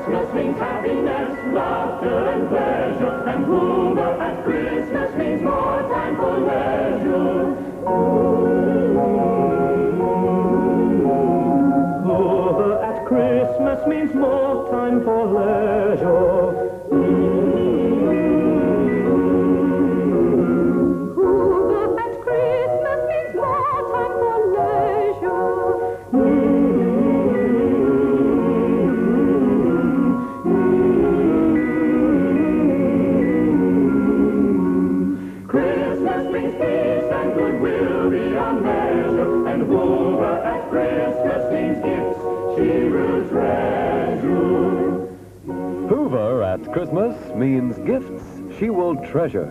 Christmas means happiness, laughter and pleasure, and Hoover at Christmas means more time for leisure. Hoover at Christmas means more time for leisure. Hoover at Christmas means more time for leisure. Christmas brings peace and goodwill beyond measure, and Hoover at Christmas means gifts she will treasure. Hoover at Christmas means gifts she will treasure.